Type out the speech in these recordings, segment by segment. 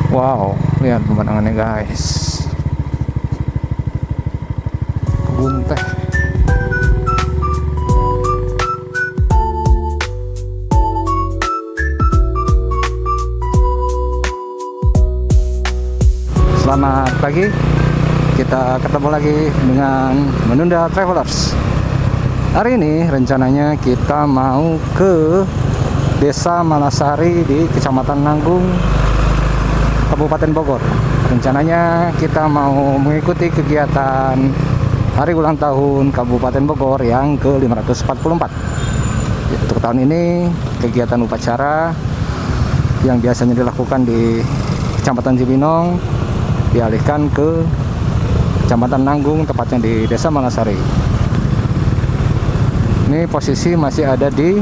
Wow, lihat pemandangannya guys. Kebun teh. Selamat pagi. Kita ketemu lagi dengan Menunda Travelers. Hari ini rencananya kita mau ke Desa Malasari di Kecamatan Nanggung, Kabupaten Bogor. Rencananya kita mau mengikuti kegiatan hari ulang tahun Kabupaten Bogor yang ke-544. Untuk tahun ini kegiatan upacara yang biasanya dilakukan di Kecamatan Cibinong dialihkan ke Kecamatan Nanggung, tepatnya di Desa Malasari. Ini posisi masih ada di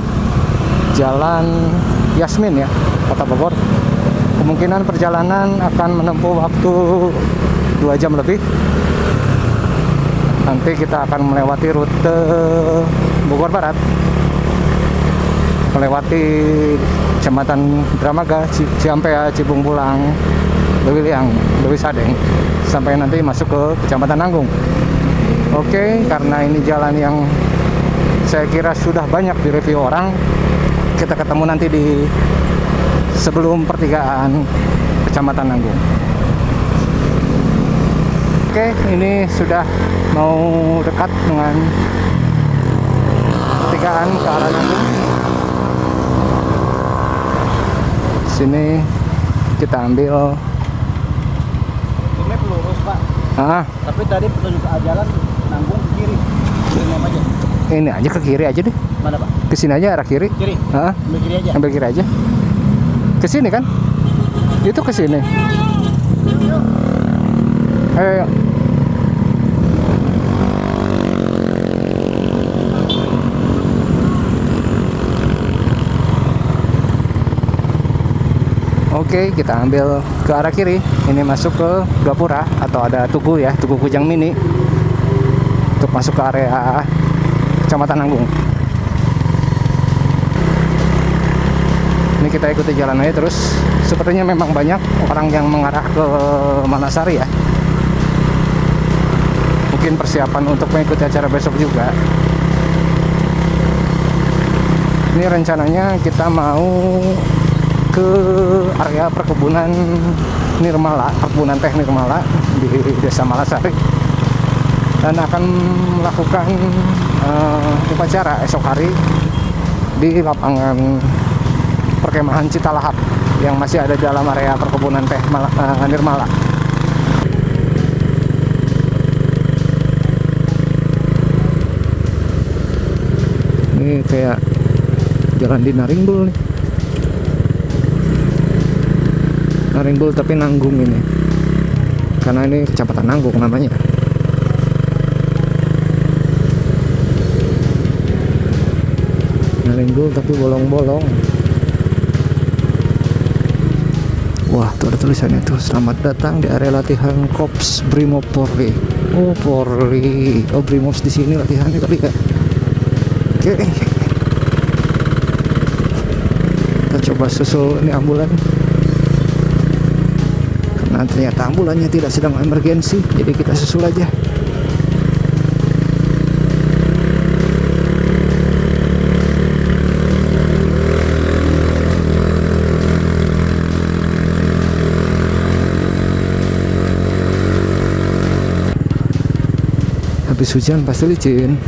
Jalan Yasmin ya, Kota Bogor. Kemungkinan perjalanan akan menempuh waktu 2 jam lebih. Nanti kita akan melewati rute Bogor Barat, melewati Kecamatan Dramaga, Ciampea, Cibung Bulang, Lewiliang, Lewi Sadeng, sampai nanti masuk ke Kecamatan Nanggung. Oke, karena ini jalan yang saya kira sudah banyak direview orang, kita ketemu nanti di sebelum pertigaan Kecamatan Nanggung. Oke, ini sudah mau dekat dengan pertigaan ke arah Nanggung. Sini kita ambil. Ini lurus Pak. Tapi tadi petunjuk jalan Nanggung ke kiri. Kiri aja. Ini aja ke kiri aja deh. Mana Pak? Ke sini aja, arah kiri. Kiri. Ambil kiri aja. Ambil kiri aja. Ke sini kan? Itu ke sini. Ayo. Oke, kita ambil ke arah kiri. Ini masuk ke Gapura atau ada Tugu ya, Tugu Kujang Mini, untuk masuk ke area Kecamatan Nanggung. Ini kita ikuti jalan aja terus. Sepertinya memang banyak orang yang mengarah ke Malasari ya. Mungkin persiapan untuk mengikuti acara besok juga. Ini rencananya kita mau ke area perkebunan Nirmala, perkebunan teh Nirmala di Desa Malasari, dan akan melakukan upacara esok hari di lapangan perkemahan Citalahap yang masih ada dalam area perkebunan teh Nirmala. Ini kayak jalan di Naringbul nih. Naringbul tapi Nanggung ini, karena ini Kecamatan Nanggung namanya. Naringbul tapi bolong-bolong. Wah, tuh ada tulisannya tuh, selamat datang di area latihan Korps Brimob Polri. Oh, Polri. Oh, Brimob di sini latihannya kali ya. Oke. Kita coba susul ini ambulan. Nah, ternyata ambulannya tidak sedang emergensi, jadi kita susul aja. Habis hujan pasti licin.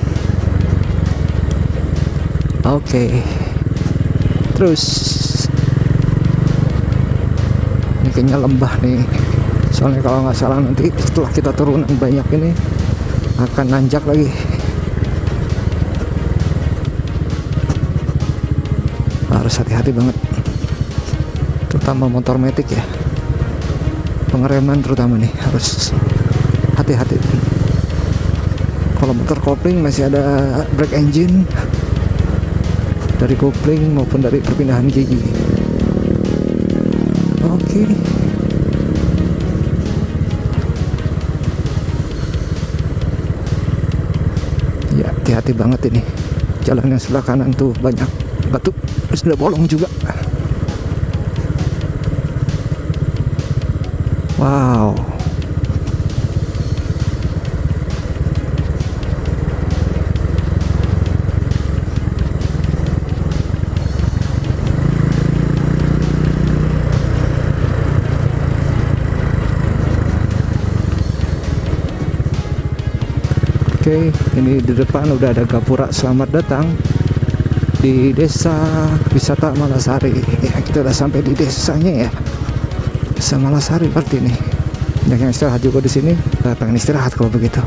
Oke. Terus ini kayaknya lembah nih, soalnya kalau nggak salah nanti setelah kita turunan banyak ini akan nanjak lagi. Harus hati-hati banget, terutama motor metik ya, pengereman terutama nih harus hati-hati. Kalau motor kopling masih ada brake engine dari kopling maupun dari perpindahan gigi. Oke. Ya, hati-hati banget ini. Jalan yang sebelah kanan tuh banyak batu, terus udah bolong juga. Wow. Oke, ini di depan udah ada gapura selamat datang di Desa Wisata Malasari. Ya, kita udah sampai di desanya ya. Desa Malasari berarti nih. Banyak yang istirahat juga di sini. Pengen istirahat kalau begitu.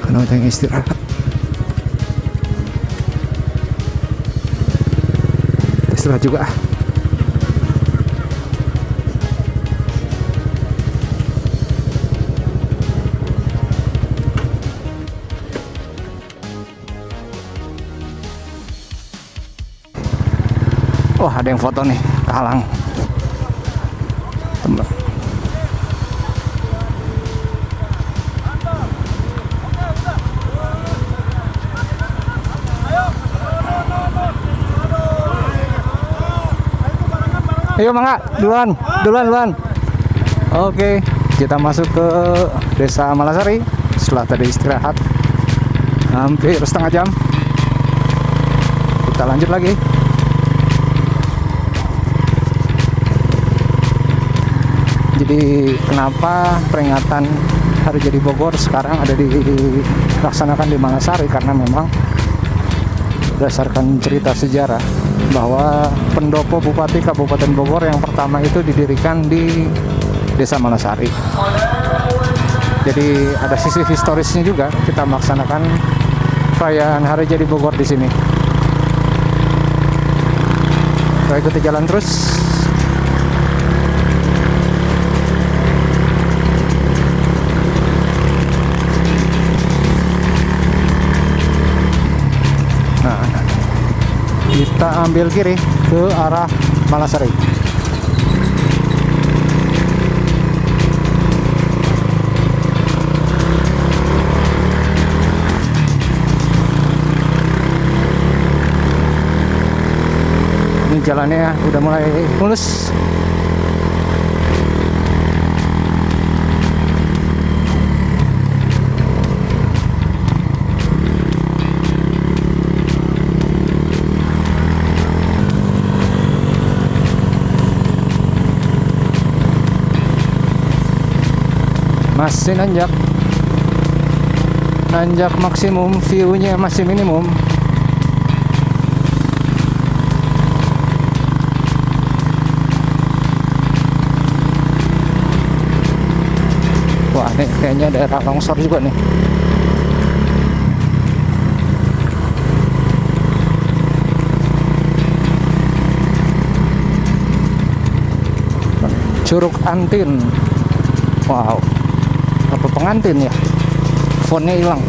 Karena banyak yang istirahat. Istirahat juga ah. Wah, ada yang foto nih, kehalang. Ayo mangga, duluan. Oke, kita masuk ke Desa Malasari setelah tadi istirahat hampir setengah jam. Kita lanjut lagi. Jadi kenapa peringatan Hari Jadi Bogor sekarang ada dilaksanakan di Malasari, karena memang berdasarkan cerita sejarah bahwa pendopo Bupati Kabupaten Bogor yang pertama itu didirikan di Desa Malasari. Jadi ada sisi historisnya juga kita melaksanakan perayaan Hari Jadi Bogor di sini. Kita ikuti jalan terus. Kita ambil kiri ke arah Malasari. Ini jalannya udah mulai mulus. Masih nanjak maksimum, view-nya masih minimum. Wah, nih kayaknya daerah longsor juga nih. Curug Antin. Wow, apa pengantin ya? Fontnya hilang.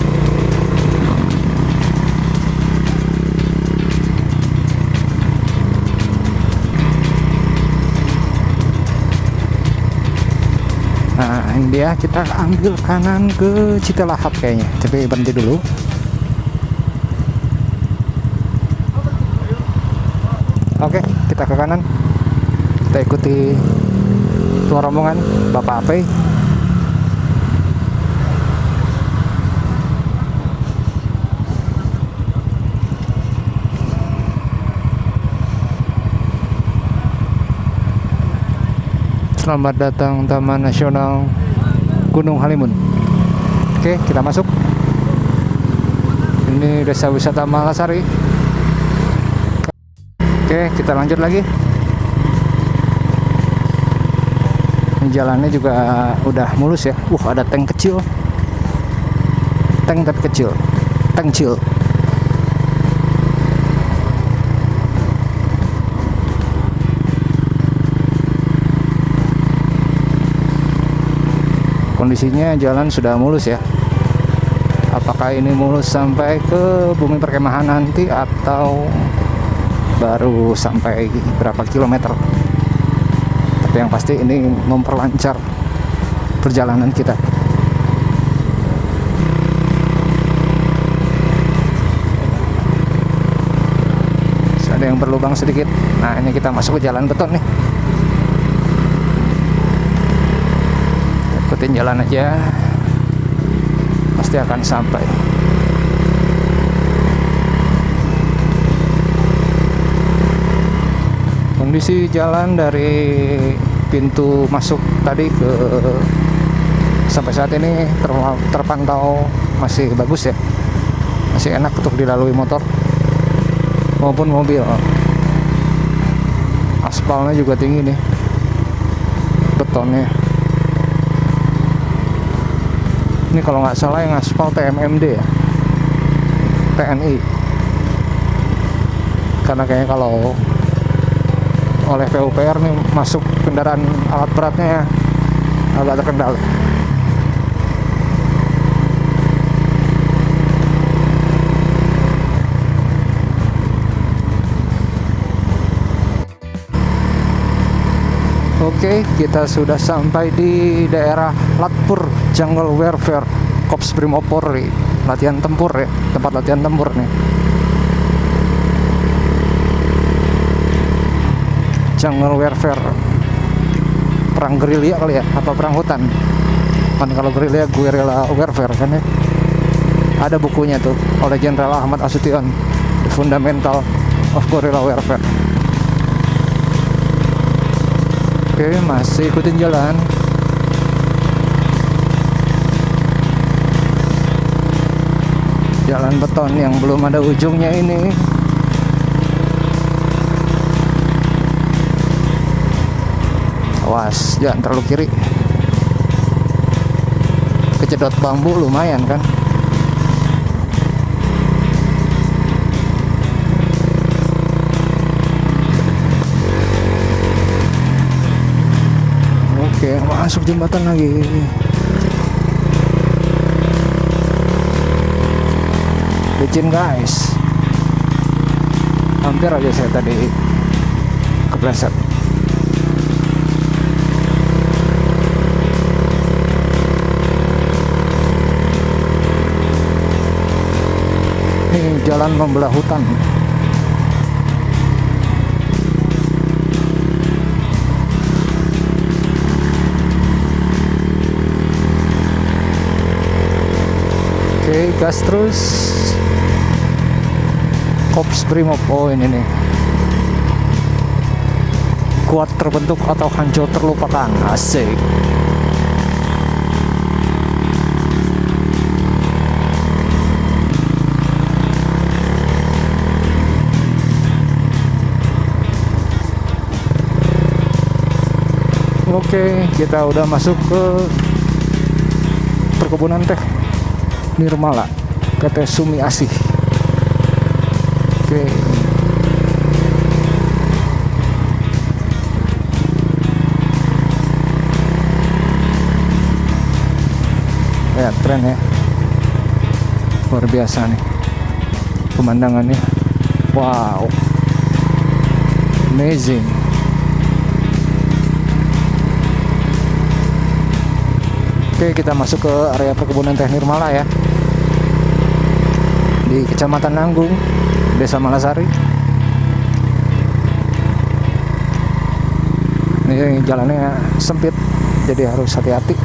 Nah, ini dia, kita ambil kanan ke Citalahap kayaknya. Tapi berhenti dulu. Oke, kita ke kanan. Kita ikuti tuan rombongan Bapak Ape. Selamat datang Taman Nasional Gunung Halimun. Oke, kita masuk. Ini Desa Wisata Malasari. Oke, kita lanjut lagi. Ini jalannya juga udah mulus ya. Ada tank kecil. Tank tapi kecil. Tank kecil. Kondisinya jalan sudah mulus ya. Apakah ini mulus sampai ke bumi perkemahan nanti atau baru sampai berapa kilometer? Tapi yang pasti ini memperlancar perjalanan kita. Ada yang berlubang sedikit. Nah, ini kita masuk ke jalan beton nih. ikutin jalan aja, pasti akan sampai. Kondisi jalan dari pintu masuk tadi ke sampai saat ini terpantau masih bagus ya, masih enak untuk dilalui motor maupun mobil. Aspalnya juga tinggi nih, betonnya. Ini kalau nggak salah yang aspal TMMD ya, TNI. Karena kayaknya kalau oleh PUPR nih masuk kendaraan alat beratnya agak terkendala. Oke, kita sudah sampai di daerah Latpur Jungle Warfare Korps Brimob Polri, latihan tempur ya, tempat latihan tempur nih. Jungle Warfare, perang gerilya kali ya, apa perang hutan? Kan kalau gerilya guerrilla warfare kan ya. Ada bukunya tuh oleh Jenderal Ahmad Asution, The Fundamental of Guerrilla Warfare. Oke, masih ikutin jalan. Jalan beton yang belum ada ujungnya ini. Awas, jangan terlalu kiri. Kejedot bambu lumayan kan. Oke, masuk jembatan lagi. Licin guys. Hampir aja saya tadi kepleset. Ini jalan membelah hutan. Oke, gas terus. Korps Brimob, oh ini nih. Kuat terbentuk atau hancur terlupakan, asik. Oke, kita udah masuk ke perkebunan teh Nirmala, PT Sumi Asih. Oke. Lihat keren ya. Luar biasa nih pemandangannya. Wow. Amazing. Oke, kita masuk ke area perkebunan teh Nirmala ya, di Kecamatan Nanggung, Desa Malasari. Ini jalannya sempit, jadi harus hati-hati.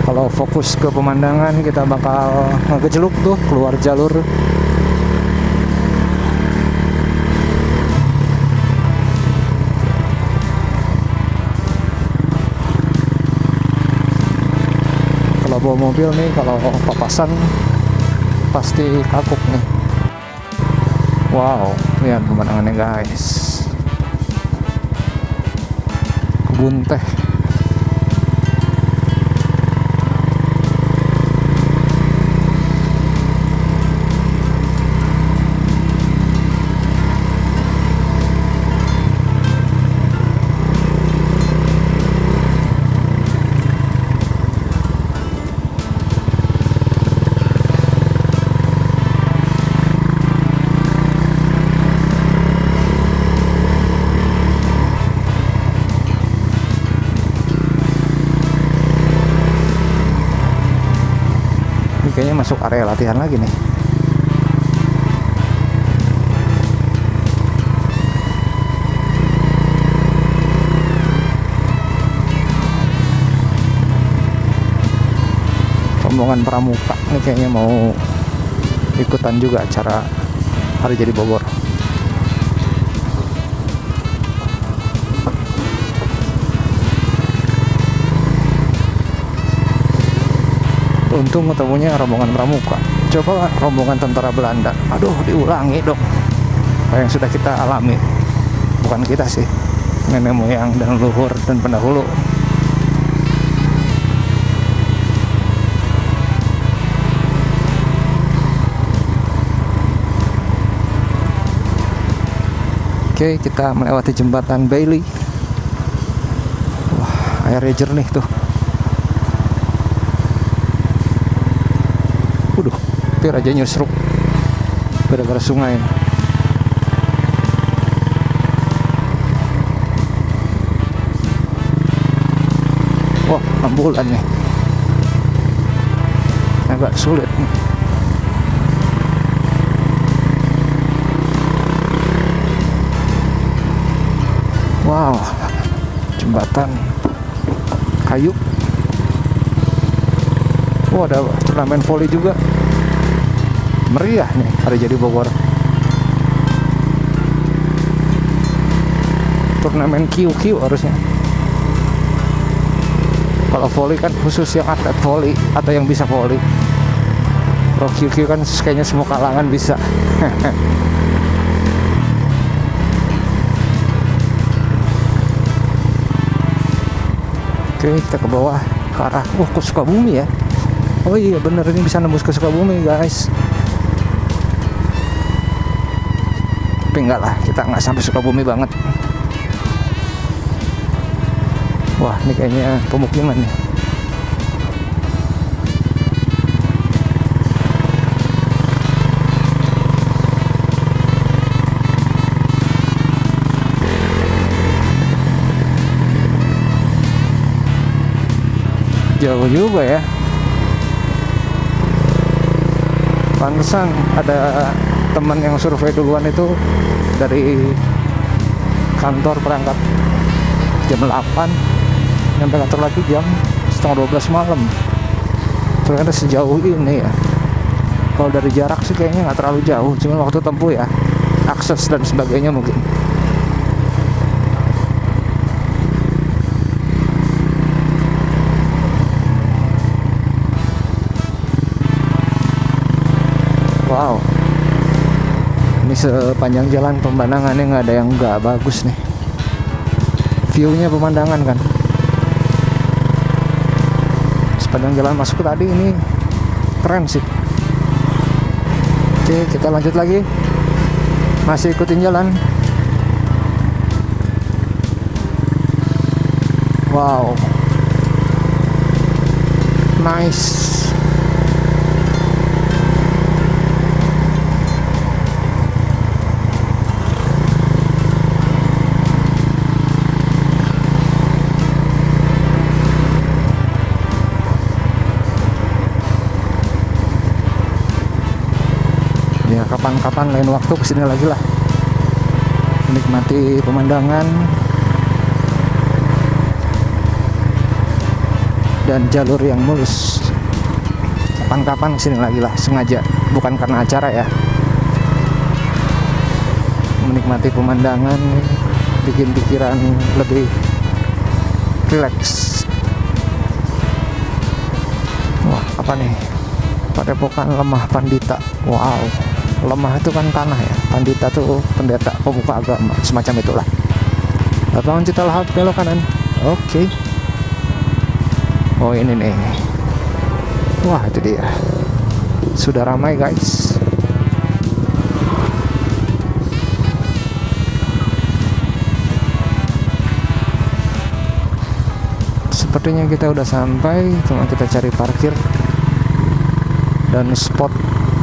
Kalau fokus ke pemandangan, kita bakal ngegejeluk tuh keluar jalur. Kalau bawa mobil nih, kalau papasan pasti kakuk nih. Wow, lihat pemandangannya guys. Kebun teh. Kayaknya masuk area latihan lagi nih. rombongan pramuka ini kayaknya mau ikutan juga acara Hari Jadi Bogor. Untung ketemunya rombongan pramuka. Coba rombongan tentara Belanda. Aduh, diulangi dong. Apa yang sudah kita alami. Bukan kita sih, nenek moyang dan leluhur dan pendahulu. Oke, kita melewati jembatan Bailey. Wah, airnya jernih tuh. Tapi Raja nyusruk gara-gara sungai. Wah, ambulan nih, agak sulit nih. Wow, jembatan kayu. Wah, ada turnamen voli juga. Meriah nih Hari Jadi Bogor. Turnamen QQ harusnya. Kalau volley kan khusus yang atlet volley atau yang bisa volley. Kalau QQ kan kayaknya semua kalangan bisa. Oke, kita ke bawah ke arah ke Sukabumi ya. Oh iya bener, ini bisa nembus ke Sukabumi guys. Tapi enggak lah, kita nggak sampai Sukabumi banget. Wah, ini kayaknya pemukiman nih. Jauh juga ya. Pantesan ada teman yang survei duluan itu dari kantor berangkat jam 8 nyampe kantor lagi jam setengah 12 malam. Ternyata sejauh ini ya. Kalau dari jarak sih kayaknya nggak terlalu jauh, cuma waktu tempuh ya, akses dan sebagainya mungkin. Wow, ini sepanjang jalan pemandangannya nggak ada yang nggak bagus nih. View-nya pemandangan kan. Sepanjang jalan masuk tadi ini keren sih. Oke, kita lanjut lagi. Masih ikutin jalan. Wow, nice. Ya kapan-kapan lain waktu kesini lagi lah, menikmati pemandangan dan jalur yang mulus. Kapan-kapan kesini lagi lah, sengaja, bukan karena acara ya. Menikmati pemandangan, bikin pikiran lebih rileks. Wah, apa nih? Padepokan Lemah Pandita. Wow, lemah itu kan tanah ya, pandita tuh pendeta, pemuka agama, semacam itulah. Lapangan Citalahap belok kanan. Oke. Oh ini nih. Wah itu dia. Sudah ramai guys. Sepertinya kita udah sampai, cuma kita cari parkir dan spot.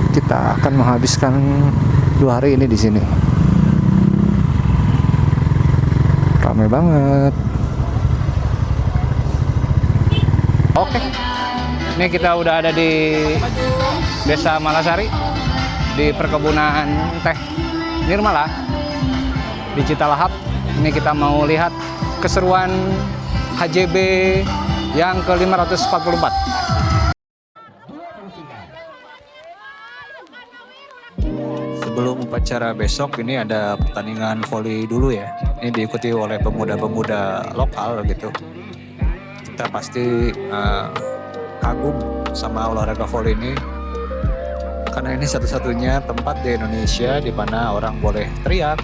Kita akan menghabiskan 2 hari ini di sini. Ramai banget. Oke. Ini kita udah ada di Desa Malasari, di perkebunan teh Nirmala di Citalahap. Ini kita mau lihat keseruan HJB yang ke-544. sebelum upacara besok ini ada pertandingan voli dulu ya. Ini diikuti oleh pemuda-pemuda lokal gitu. Kita pasti kagum sama olahraga voli ini. Karena ini satu-satunya tempat di Indonesia di mana orang boleh teriak,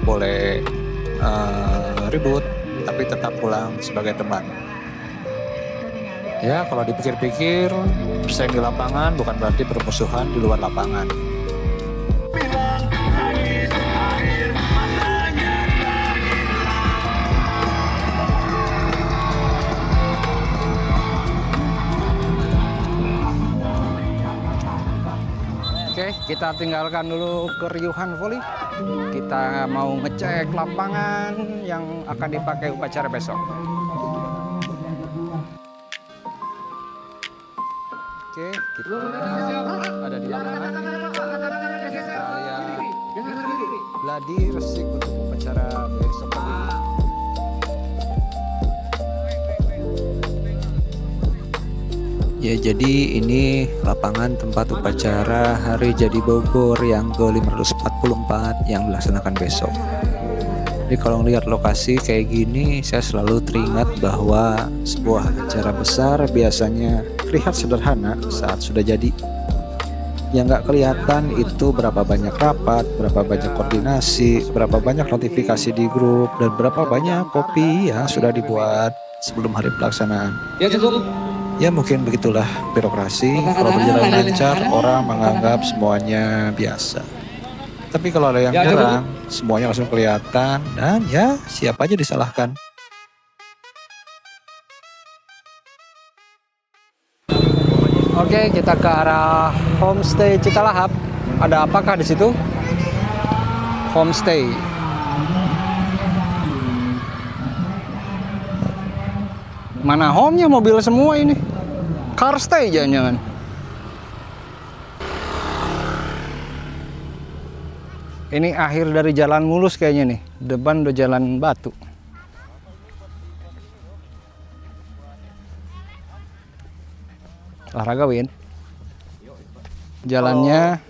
boleh ribut, tapi tetap pulang sebagai teman. Ya, kalau dipikir-pikir, bersaing di lapangan bukan berarti bermusuhan di luar lapangan. Oke, kita tinggalkan dulu keriuhan voli. Kita mau ngecek lapangan yang akan dipakai upacara besok. Oke, kita ada di lapangan. Kita lihat gladi resik untuk upacara besok pagi. Ya, jadi ini lapangan tempat upacara Hari Jadi Bogor yang ke-544 yang dilaksanakan besok. Jadi kalau ngelihat lokasi kayak gini, saya selalu teringat bahwa sebuah acara besar biasanya terlihat sederhana saat sudah jadi. Yang nggak kelihatan itu berapa banyak rapat, berapa banyak koordinasi, berapa banyak notifikasi di grup, dan berapa banyak kopi yang sudah dibuat sebelum hari pelaksanaan. Ya cukup. Ya mungkin begitulah birokrasi. Kalau berjalan lancar, orang menganggap semuanya biasa. Tapi kalau ada yang kurang, semuanya langsung kelihatan dan ya siapa aja disalahkan. Oke, kita ke arah homestay Citalahap. Ada apakah di situ? Homestay. Mana home-nya, mobil semua ini. Car stay jangan-jangan. Ini akhir dari jalan mulus kayaknya nih. Depan udah jalan batu. Olahraga Win. Jalannya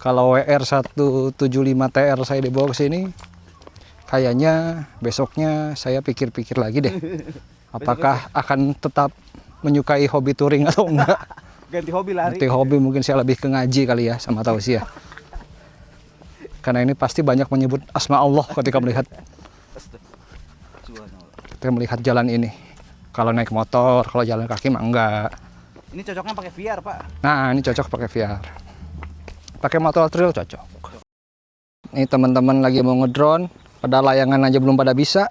kalau WR 175 TR saya dibawa ke sini, kayaknya besoknya saya pikir-pikir lagi deh. Apakah akan tetap menyukai hobi touring atau enggak? Ganti hobi lari. Ganti hobi, mungkin saya lebih ke ngaji kali ya sama tausiah. Karena ini pasti banyak menyebut asma Allah ketika melihat jalan ini. Kalau naik motor, kalau jalan kaki mah enggak. Ini cocoknya pakai VR, Pak. Nah, ini cocok pakai VR. Pakai motor trail cocok. Ini teman-teman lagi mau ngedrone, pada layangan aja belum pada bisa.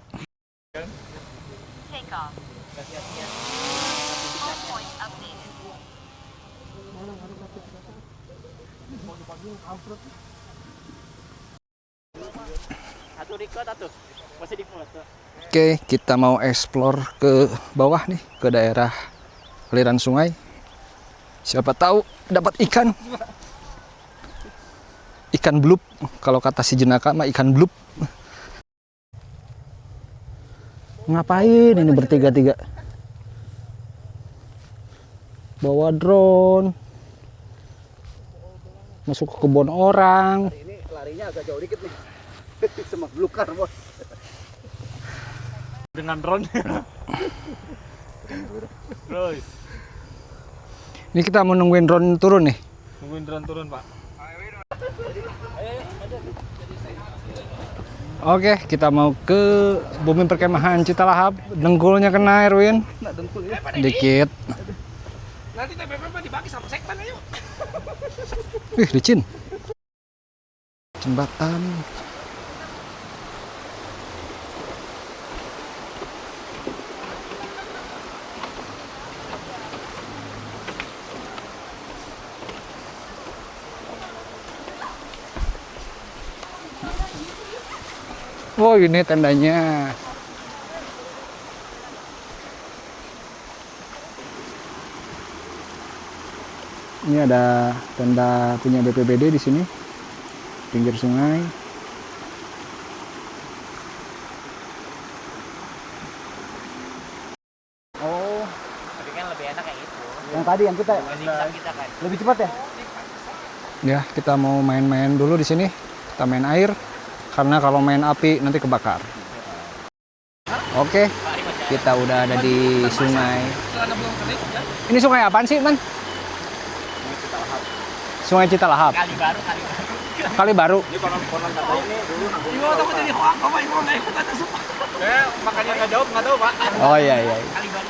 Oke, kita mau explore ke bawah nih, ke daerah aliran sungai. Siapa tahu dapat ikan. Ikan blup, kalau kata si jenaka mah ikan blup. Ngapain ini bertiga-tiga? Bawa drone. Masuk ke kebun orang. Ini larinya agak jauh dikit nih. Semak belukar, Bos. Dengan drone. Terus. Ini kita mau nungguin drone turun nih. Nungguin drone turun, Pak. Oke, kita mau ke bumi perkemahan Citalahap. Dengkulnya kena, Erwin. Nah, dengkul ya. Dikit. Nanti TPP dibagi sama segmen ayo. Wih, licin. Jembatan. Oh, ini tendanya. Ini ada tenda punya BPBD di sini, pinggir sungai. Oh, Tapi kan lebih enak kayak gitu. yang tadi yang kita Masih bisa kita kan. lebih cepat ya? Ya, kita mau main-main dulu di sini. Kita main air karena kalau main api nanti kebakar. Oke, kita udah ada di sungai. Celana belum kering ya. Ini sungai apaan sih, Man? Sungai Citalahap. Kali baru. Kali baru. Ini konon kata ini dulu nanggung. Ibu takut jadi hoak, Bapak ibu nggak ikut ada sumpah. Makanya nggak jawab, nggak tahu Pak. Oh iya. Kali baru.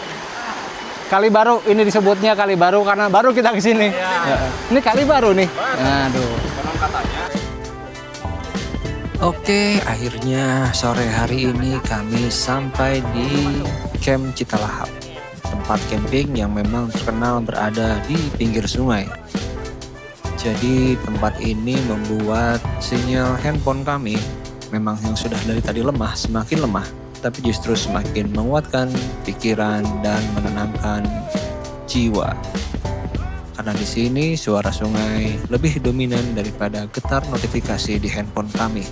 Kali baru, ini disebutnya kali baru karena baru kita ke sini. Ya. Ini kali baru nih. Aduh. Konon katanya. Oke, akhirnya sore hari ini kami sampai di Camp Citalahap, tempat camping yang memang terkenal berada di pinggir sungai. Jadi tempat ini membuat sinyal handphone kami memang yang sudah dari tadi lemah semakin lemah, tapi justru semakin menguatkan pikiran dan menenangkan jiwa. Karena di sini suara sungai lebih dominan daripada getar notifikasi di handphone kami.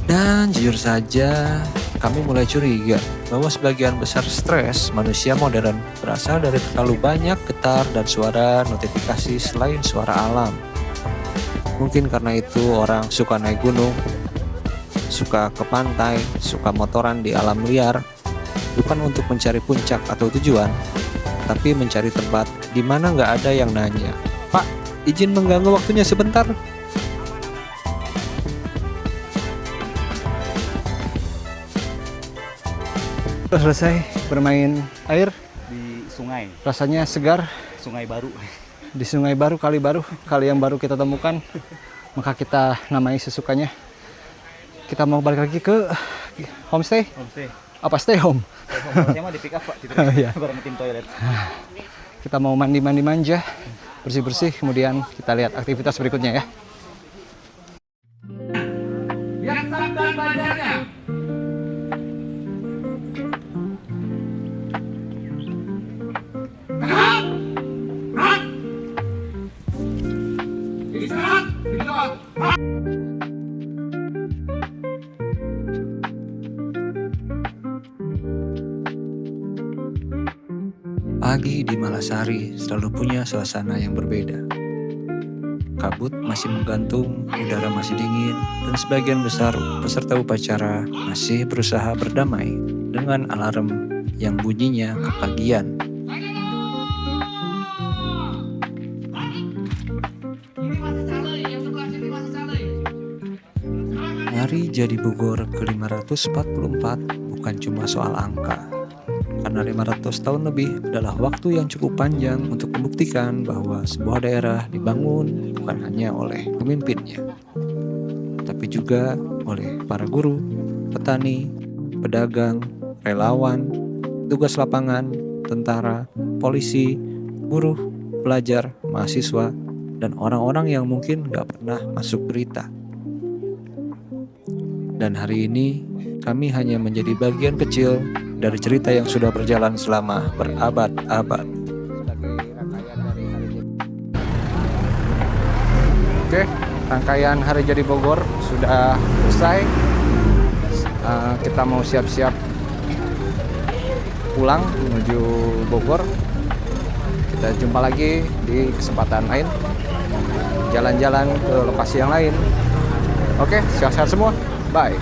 Dan jujur saja, kami mulai curiga bahwa sebagian besar stres manusia modern berasal dari terlalu banyak getar dan suara notifikasi selain suara alam. Mungkin karena itu orang suka naik gunung, suka ke pantai, suka motoran di alam liar, bukan untuk mencari puncak atau tujuan, tapi mencari tempat di mana nggak ada yang nanya, "Pak, izin mengganggu waktunya sebentar?" Udah selesai bermain air, Di sungai, rasanya segar. sungai baru. Di sungai baru, kali yang baru kita temukan. Maka kita namai sesukanya. Kita mau balik lagi ke homestay. Homestay. Apa stay home? Saya mah di pick up Pak, di Iya. bareng tim toilet. Kita mau mandi-mandi manja, bersih-bersih, kemudian kita lihat aktivitas berikutnya ya. Yang sabdan badannya. Pagi di Malasari selalu punya suasana yang berbeda. Kabut masih menggantung, udara masih dingin, dan sebagian besar peserta upacara masih berusaha berdamai dengan alarm yang bunyinya kepagian. Hari Jadi Bogor ke-544 bukan cuma soal angka. Karena 500 tahun lebih adalah waktu yang cukup panjang untuk membuktikan bahwa sebuah daerah dibangun bukan hanya oleh pemimpinnya, tapi juga oleh para guru, petani, pedagang, relawan, tugas lapangan, tentara, polisi, buruh, pelajar, mahasiswa, dan orang-orang yang mungkin gak pernah masuk berita. Dan hari ini kami hanya menjadi bagian kecil dari cerita yang sudah berjalan selama berabad-abad. Oke, rangkaian Hari Jadi Bogor sudah selesai. Kita mau siap-siap pulang menuju Bogor. Kita jumpa lagi di kesempatan lain, jalan-jalan ke lokasi yang lain. Oke, sehat-sehat semua. Bye.